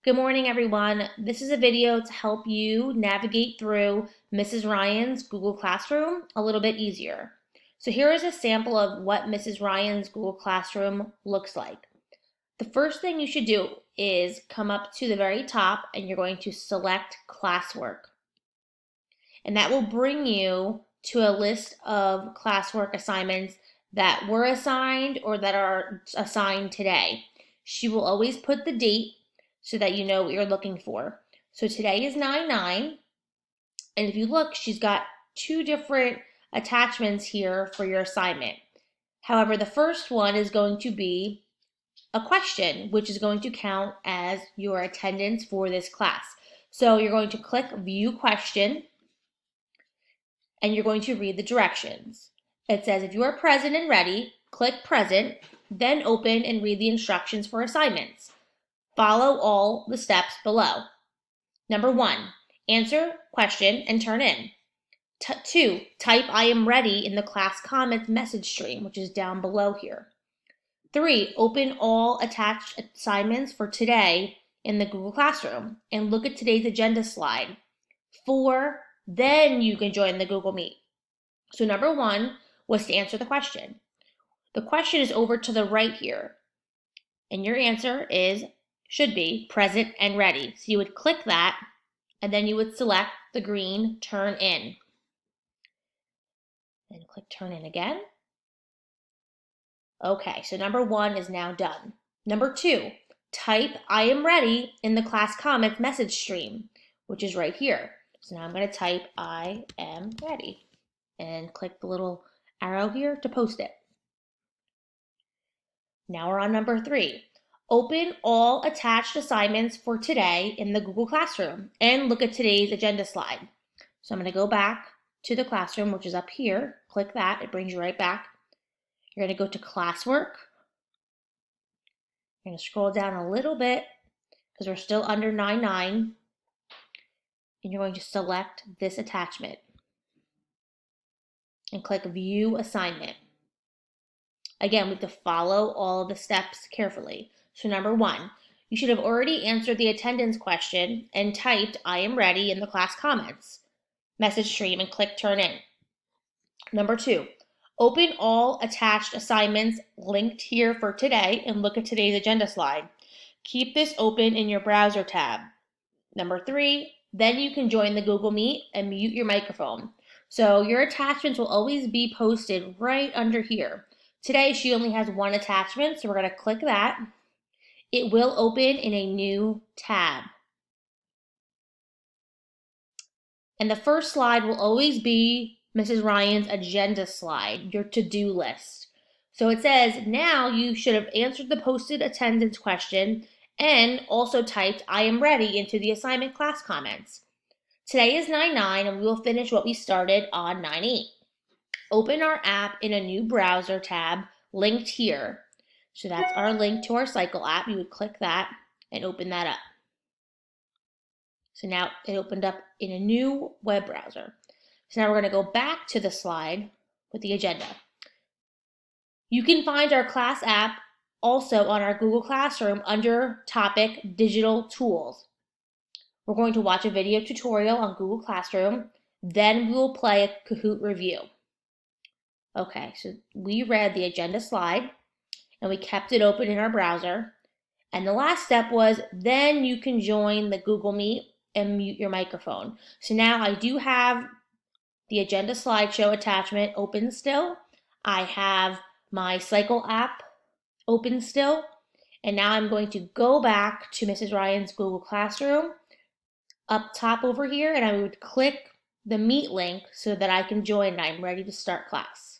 Good morning, everyone. This is a video to help you navigate through Mrs. Ryan's Google Classroom a little bit easier. So here is a sample of what Mrs. Ryan's Google Classroom looks like. The first thing you should do is come up to the very top and you're going to select classwork. And that will bring you to a list of classwork assignments that were assigned or that are assigned today. She will always put the date so that you know what you're looking for. So today is 9/9, and if you look, she's got two different attachments here for your assignment. However, the first one is going to be a question, which is going to count as your attendance for this class. So you're going to click View Question, and you're going to read the directions. It says if you are present and ready, click Present, then open and read the instructions for assignments. Follow all the steps below. Number 1, answer question and turn in. 2, type I am ready in the class comments message stream, which is down below here. 3, open all attached assignments for today in the Google Classroom and look at today's agenda slide. 4, then you can join the Google Meet. So number 1 was to answer the question. The question is over to the right here, and your answer should be present and ready. So you would click that, and then you would select the green Turn In. And click Turn In again. Okay, so number 1 is now done. Number 2, type I am ready in the class comments message stream, which is right here. So now I'm going to type I am ready and click the little arrow here to post it. Now we're on number 3. Open all attached assignments for today in the Google Classroom and look at today's agenda slide. So I'm going to go back to the classroom, which is up here. Click that. It brings you right back. You're going to go to classwork. You're going to scroll down a little bit because we're still under 9/9. And you're going to select this attachment and click View Assignment. Again, we have to follow all of the steps carefully. So number 1, you should have already answered the attendance question and typed I am ready in the class comments message stream and click Turn In. Number 2, open all attached assignments linked here for today and look at today's agenda slide. Keep this open in your browser tab. Number 3, then you can join the Google Meet and mute your microphone. So your attachments will always be posted right under here. Today she only has one attachment, so we're going to click that. It will open in a new tab. And the first slide will always be Mrs. Ryan's agenda slide, your to-do list. So it says now you should have answered the posted attendance question and also typed I am ready into the assignment class comments. Today is 9/9 and we will finish what we started on 9/8. Open our app in a new browser tab linked here. So that's our link to our Cycle app. You would click that and open that up. So now it opened up in a new web browser. So now we're going to go back to the slide with the agenda. You can find our class app also on our Google Classroom under topic Digital Tools. We're going to watch a video tutorial on Google Classroom, then we will play a Kahoot review. Okay, so we read the agenda slide and we kept it open in our browser. And the last step was then you can join the Google Meet and mute your microphone. So now I do have the agenda slideshow attachment open still. I have my Cycle app open still. And now I'm going to go back to Mrs. Ryan's Google Classroom up top over here, and I would click the Meet link so that I can join and I'm ready to start class.